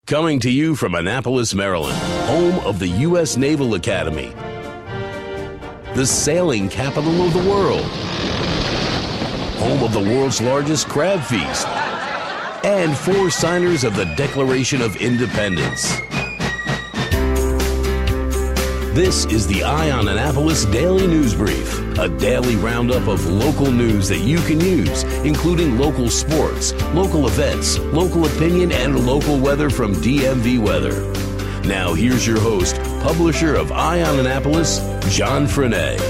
Coming to you from Annapolis, Maryland, home of the U.S. Naval Academy, the sailing capital of the world, home of the world's largest crab feast, and 4 signers of the Declaration of Independence. This is the Eye on Annapolis Daily News Brief, a daily roundup of local news that you can use, including local sports, local events, local opinion, and local weather from DMV Weather. Now here's your host, publisher of Eye on Annapolis, John Frenaye.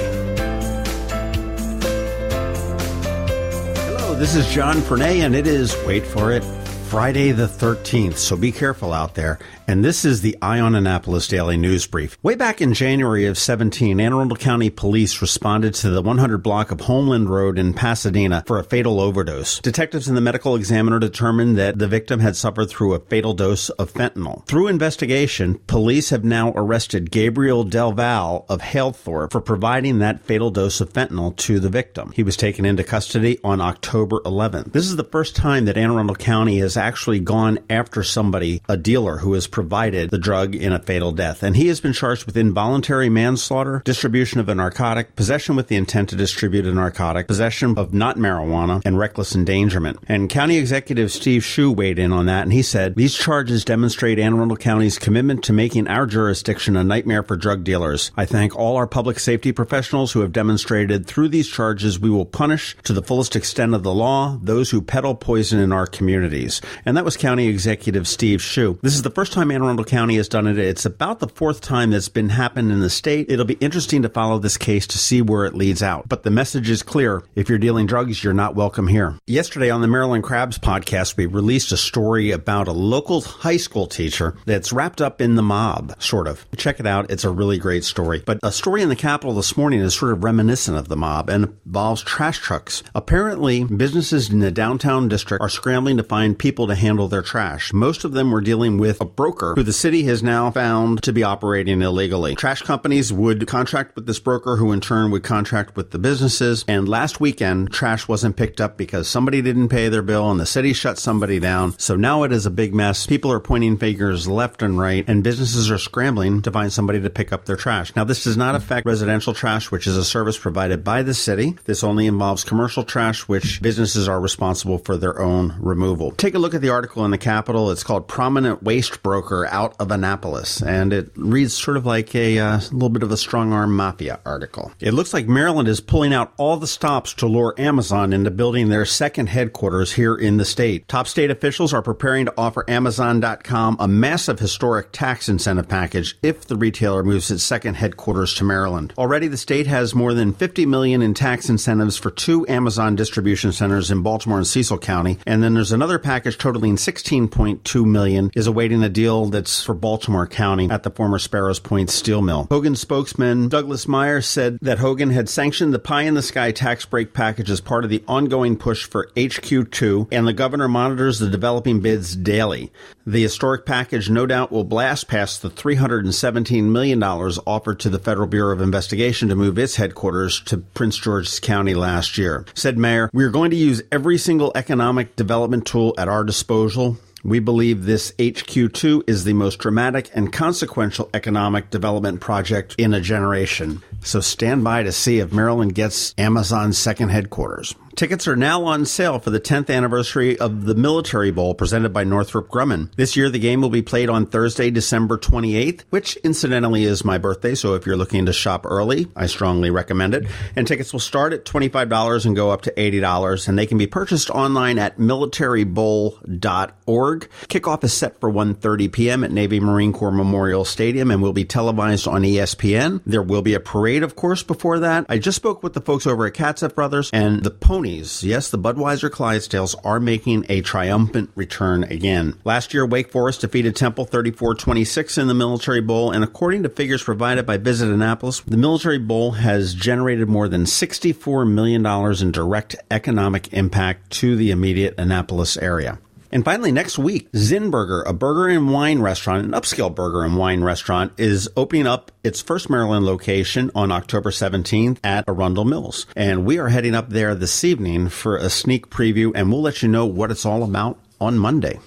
Hello, this is John Frenaye, and it is, wait for it, Friday the 13th, so be careful out there. And this is the Eye on Annapolis Daily News Brief. Way back in January of 17, Anne Arundel County Police responded to the 100 block of Homeland Road in Pasadena for a fatal overdose. Detectives and the medical examiner determined that the victim had suffered through a fatal dose of fentanyl. Through investigation, police have now arrested Gabriel Del Val of Halethorpe for providing that fatal dose of fentanyl to the victim. He was taken into custody on October 11th. This is the first time that Anne Arundel County has actually gone after somebody, a dealer who has provided the drug in a fatal death. And he has been charged with involuntary manslaughter, distribution of a narcotic, possession with the intent to distribute a narcotic, possession of not marijuana, and reckless endangerment. And County Executive Steve Shue weighed in on that, and he said, "These charges demonstrate Anne Arundel County's commitment to making our jurisdiction a nightmare for drug dealers. I thank all our public safety professionals who have demonstrated through these charges we will punish to the fullest extent of the law those who peddle poison in our communities." And that was County Executive Steve Shue. This is the first time Anne Arundel County has done it. It's about the 4th time that's been happened in the state. It'll be interesting to follow this case to see where it leads out. But the message is clear. If you're dealing drugs, you're not welcome here. Yesterday on the Maryland Crabs podcast, we released a story about a local high school teacher that's wrapped up in the mob, sort of. Check it out. It's a really great story. But a story in the Capitol this morning is sort of reminiscent of the mob and involves trash trucks. Apparently, businesses in the downtown district are scrambling to find people to handle their trash. Most of them were dealing with a broker who the city has now found to be operating illegally. Trash companies would contract with this broker, who in turn would contract with the businesses. And last weekend, trash wasn't picked up because somebody didn't pay their bill and the city shut somebody down. So now it is a big mess. People are pointing fingers left and right, and businesses are scrambling to find somebody to pick up their trash. Now, this does not affect residential trash, which is a service provided by the city. This only involves commercial trash, which businesses are responsible for their own removal. Take a look at the article in the Capitol. It's called Prominent Waste Broker Out of Annapolis, and it reads sort of like a little bit of a strong-arm mafia article. It looks like Maryland is pulling out all the stops to lure Amazon into building their second headquarters here in the state. Top state officials are preparing to offer Amazon.com a massive historic tax incentive package if the retailer moves its second headquarters to Maryland. Already, the state has more than $50 million in tax incentives for 2 Amazon distribution centers in Baltimore and Cecil County, and then there's another package totaling $16.2 million is awaiting a deal that's for Baltimore County at the former Sparrows Point steel mill. Hogan spokesman Douglas Meyer said that Hogan had sanctioned the pie-in-the-sky tax break package as part of the ongoing push for HQ2, and the governor monitors the developing bids daily. The historic package no doubt will blast past the $317 million offered to the Federal Bureau of Investigation to move its headquarters to Prince George's County last year. Said Meyer, "We are going to use every single economic development tool at our disposal. We believe this HQ2 is the most dramatic and consequential economic development project in a generation. So stand by to see if Maryland gets Amazon's second headquarters." Tickets are now on sale for the 10th anniversary of the Military Bowl presented by Northrop Grumman. This year, the game will be played on Thursday, December 28th, which incidentally is my birthday, so if you're looking to shop early, I strongly recommend it. And tickets will start at $25 and go up to $80, and they can be purchased online at militarybowl.org. Kickoff is set for 1:30 p.m. at Navy Marine Corps Memorial Stadium and will be televised on ESPN. There will be a parade, of course, before that. I just spoke with the folks over at Katzef Brothers, and the Pony, yes, the Budweiser Clydesdales, are making a triumphant return again. Last year, Wake Forest defeated Temple 34-26 in the Military Bowl, and according to figures provided by Visit Annapolis, the Military Bowl has generated more than $64 million in direct economic impact to the immediate Annapolis area. And finally, next week, Zinburger, a burger and wine restaurant, an upscale burger and wine restaurant, is opening up its first Maryland location on October 17th at Arundel Mills. And we are heading up there this evening for a sneak preview, and we'll let you know what it's all about on Monday.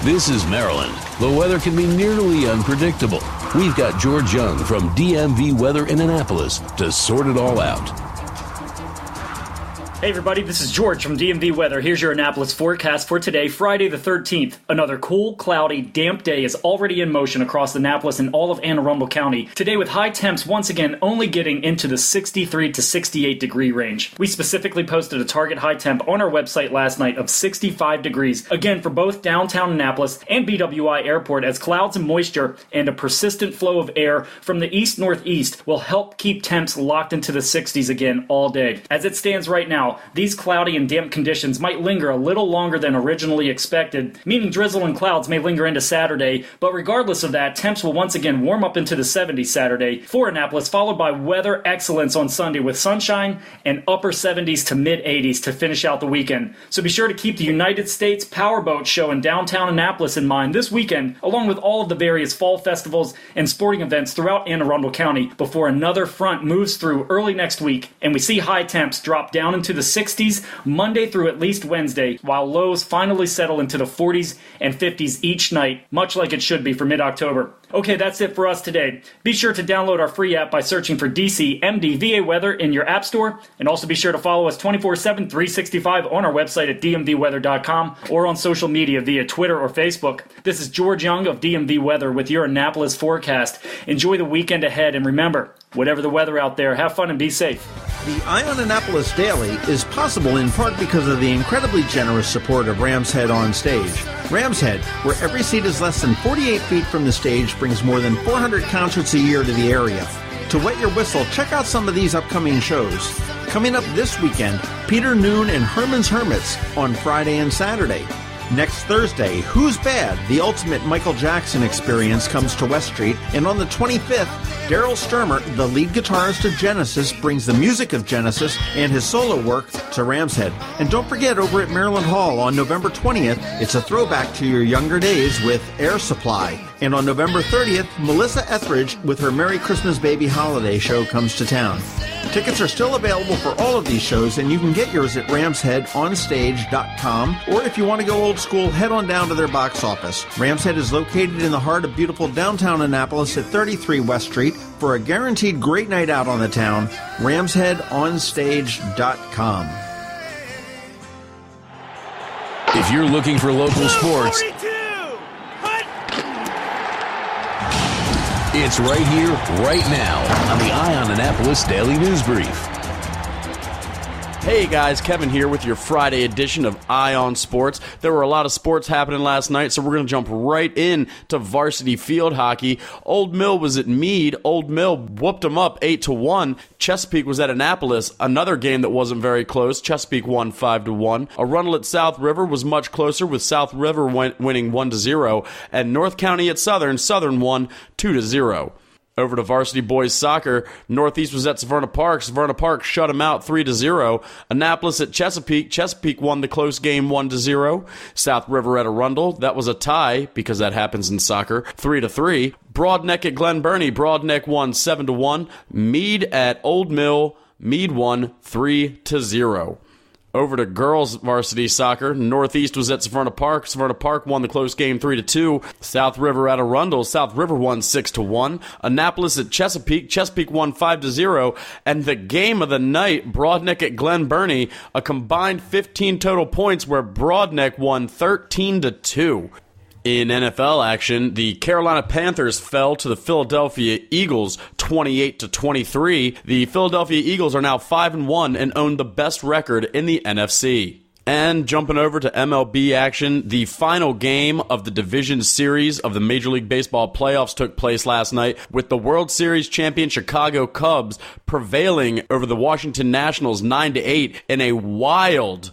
This is Maryland. The weather can be nearly unpredictable. We've got George Young from DMV Weather in Annapolis to sort it all out. Hey everybody, this is George from DMV Weather. Here's your Annapolis forecast for today, Friday the 13th. Another cool, cloudy, damp day is already in motion across Annapolis and all of Anne Arundel County. Today with high temps once again only getting into the 63 to 68 degree range. We specifically posted a target high temp on our website last night of 65 degrees, again for both downtown Annapolis and BWI Airport, as clouds and moisture and a persistent flow of air from the east-northeast will help keep temps locked into the 60s again all day. As it stands right now, these cloudy and damp conditions might linger a little longer than originally expected, meaning drizzle and clouds may linger into Saturday, but regardless of that, temps will once again warm up into the 70s Saturday for Annapolis, followed by weather excellence on Sunday with sunshine and upper 70s to mid 80s to finish out the weekend. So be sure to keep the United States Powerboat Show in downtown Annapolis in mind this weekend, along with all of the various fall festivals and sporting events throughout Anne Arundel County before another front moves through early next week, and we see high temps drop down into the 60s Monday through at least Wednesday, while lows finally settle into the 40s and 50s each night, much like it should be for mid-October. Okay, that's it for us today. Be sure to download our free app by searching for DC MDVA Weather in your app store, and also be sure to follow us 24/7, 365 on our website at dmvweather.com or on social media via Twitter or Facebook. This is George Young of DMV Weather with your Annapolis forecast. Enjoy the weekend ahead, and remember, whatever the weather out there, have fun and be safe. The Eye on Annapolis Daily is possible in part because of the incredibly generous support of Rams Head on Stage. Rams Head, where every seat is less than 48 feet from the stage, brings more than 400 concerts a year to the area. To wet your whistle, check out some of these upcoming shows. Coming up this weekend, Peter Noon and Herman's Hermits on Friday and Saturday. Next Thursday, Who's Bad? The ultimate Michael Jackson experience comes to West Street. And on the 25th, Daryl Sturmer, the lead guitarist of Genesis, brings the music of Genesis and his solo work to Rams Head. And don't forget, over at Maryland Hall on November 20th, it's a throwback to your younger days with Air Supply. And on November 30th, Melissa Etheridge with her Merry Christmas Baby Holiday show comes to town. Tickets are still available for all of these shows, and you can get yours at ramsheadonstage.com, or if you want to go old school, head on down to their box office. Rams Head is located in the heart of beautiful downtown Annapolis at 33 West Street. For a guaranteed great night out on the town, ramsheadonstage.com. If you're looking for local sports, it's right here, right now on the Eye on Annapolis Daily News Brief. Hey guys, Kevin here with your Friday edition of Eye on Sports. There were a lot of sports happening last night, so we're going to jump right in to varsity field hockey. Old Mill was at Meade. Old Mill whooped them up 8-1. Chesapeake was at Annapolis. Another game that wasn't very close. Chesapeake won 5-1. Arundel at South River was much closer, with South River winning 1-0. And North County at Southern. Southern won 2-0. Over to varsity boys soccer, Northeast was at Severna Park. Severna Park shut them out 3-0. Annapolis at Chesapeake. Chesapeake won the close game 1-0. South River at Arundel. That was a tie, because that happens in soccer, 3-3. Broadneck at Glen Burnie. Broadneck won 7-1. Meade at Old Mill. Meade won 3-0. Over to girls varsity soccer, Northeast was at Severna Park. Severna Park won the close game 3-2. South River at Arundel. South River won 6-1. Annapolis at Chesapeake. Chesapeake won 5-0. And the game of the night, Broadneck at Glen Burnie, a combined 15 total points, where Broadneck won 13-2. In NFL action, the Carolina Panthers fell to the Philadelphia Eagles 28-23. The Philadelphia Eagles are now 5-1 and own the best record in the NFC. And jumping over to MLB action, the final game of the division series of the Major League Baseball playoffs took place last night, with the World Series champion Chicago Cubs prevailing over the Washington Nationals 9-8 in a wild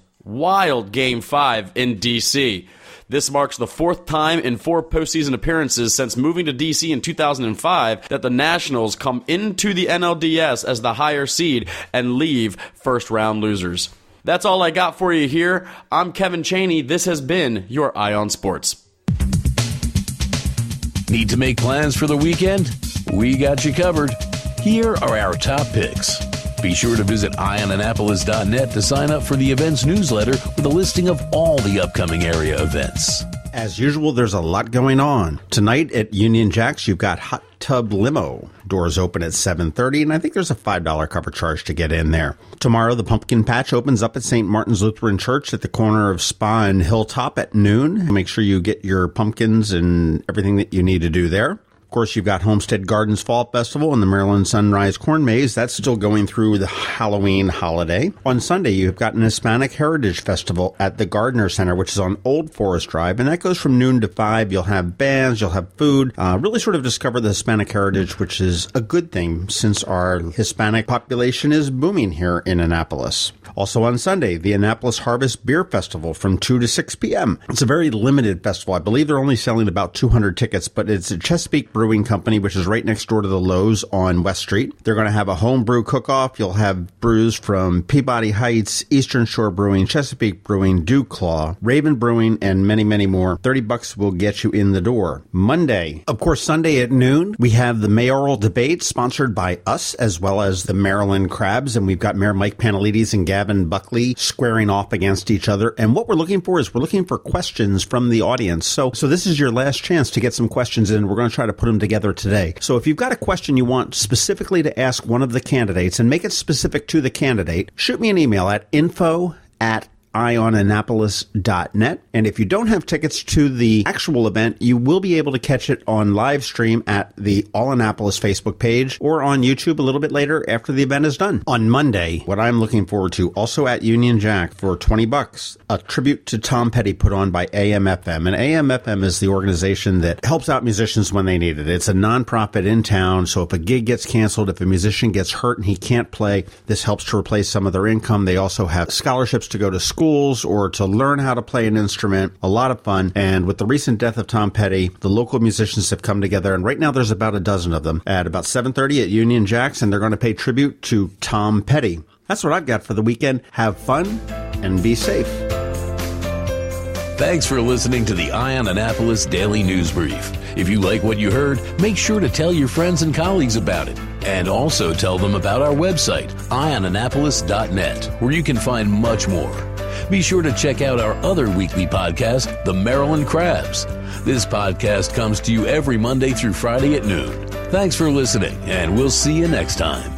Game 5 in D.C. This marks the fourth time in 4 postseason appearances since moving to D.C. in 2005 that the Nationals come into the NLDS as the higher seed and leave first-round losers. That's all I got for you here. I'm Kevin Chaney. This has been your Eye on Sports. Need to make plans for the weekend? We got you covered. Here are our top picks. Be sure to visit eyeonannapolis.net to sign up for the events newsletter with a listing of all the upcoming area events. As usual, there's a lot going on. Tonight at Union Jack's, you've got Hot Tub Limo. Doors open at 7:30, and I think there's a $5 cover charge to get in there. Tomorrow, the Pumpkin Patch opens up at St. Martin's Lutheran Church at the corner of Spa and Hilltop at noon. Make sure you get your pumpkins and everything that you need to do there. Of course, you've got Homestead Gardens Fall Festival and the Maryland Sunrise Corn Maze. That's still going through the Halloween holiday. On Sunday, you've got an Hispanic Heritage Festival at the Gardner Center, which is on Old Forest Drive, and that goes from noon to 5. You'll have bands, you'll have food. Really sort of discover the Hispanic heritage, which is a good thing since our Hispanic population is booming here in Annapolis. Also on Sunday, the Annapolis Harvest Beer Festival from 2 to 6 p.m. It's a very limited festival. I believe they're only selling about 200 tickets, but it's at Chesapeake Brewing Company, which is right next door to the Lowe's on West Street. They're going to have a home brew cook-off. You'll have brews from Peabody Heights, Eastern Shore Brewing, Chesapeake Brewing, Dew Claw, Raven Brewing, and many, many more. $30 will get you in the door. Monday, of course, Sunday at noon, we have the mayoral debate sponsored by us as well as the Maryland Crabs, and we've got Mayor Mike Panelides and Gavin Buckley squaring off against each other. And what we're looking for is we're looking for questions from the audience. So this is your last chance to get some questions in. We're going to try to put them together today. So if you've got a question you want specifically to ask one of the candidates and make it specific to the candidate, shoot me an email at info@ionannapolis.net. And if you don't have tickets to the actual event, you will be able to catch it on live stream at the All Annapolis Facebook page or on YouTube a little bit later after the event is done. On Monday, what I'm looking forward to, also at Union Jack for $20, a tribute to Tom Petty put on by AM/FM. And AM/FM is the organization that helps out musicians when they need it. It's a nonprofit in town, so if a gig gets canceled, if a musician gets hurt and he can't play, this helps to replace some of their income. They also have scholarships to go to schools or to learn how to play an instrument. A lot of fun. And with the recent death of Tom Petty, the local musicians have come together, and right now there's about a dozen of them at about 7:30 at Union Jack's, and they're going to pay tribute to Tom Petty. That's what I've got for the weekend. Have fun and be safe. Thanks for listening to the Eye on Annapolis Daily News Brief. If you like what you heard, make sure to tell your friends and colleagues about it. And also tell them about our website, eyeonannapolis.net, where you can find much more. Be sure to check out our other weekly podcast, The Maryland Crabs. This podcast comes to you every Monday through Friday at noon. Thanks for listening, and we'll see you next time.